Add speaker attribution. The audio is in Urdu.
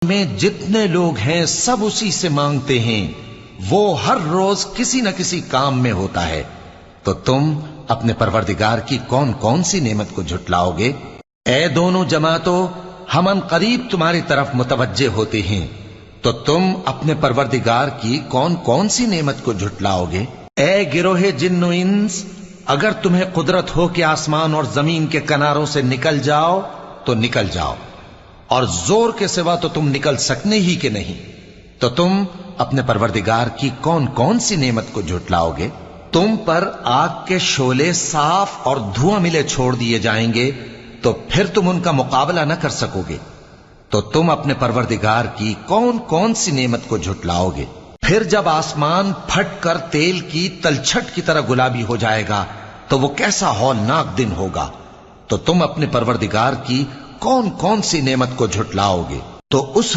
Speaker 1: میں جتنے لوگ ہیں سب اسی سے مانگتے ہیں، وہ ہر روز کسی نہ کسی کام میں ہوتا ہے، تو تم اپنے پروردگار کی کون کون سی نعمت کو جھٹلاؤ گے؟ اے دونوں جماعتوں، ہم ان قریب تمہاری طرف متوجہ ہوتے ہیں، تو تم اپنے پروردگار کی کون کون سی نعمت کو جھٹلاؤ گے؟ اے گروہ جن و انس، اگر تمہیں قدرت ہو کہ آسمان اور زمین کے کناروں سے نکل جاؤ تو نکل جاؤ، اور زور کے سوا تو تم نکل سکنے ہی کہ نہیں، تو تم اپنے پروردگار کی کون کون سی نعمت کو جھٹلاؤ گے؟ تم پر آگ کے شعلے صاف اور دھواں ملے چھوڑ دیے جائیں گے، تو پھر تم ان کا مقابلہ نہ کر سکو گے، تو تم اپنے پروردگار کی کون کون سی نعمت کو جھٹلاؤ گے؟ پھر جب آسمان پھٹ کر تیل کی تلچھٹ کی طرح گلابی ہو جائے گا تو وہ کیسا ہولناک دن ہوگا، تو تم اپنے پروردگار کی کون کون سی نعمت کو جھٹلاؤ گے؟ تو اس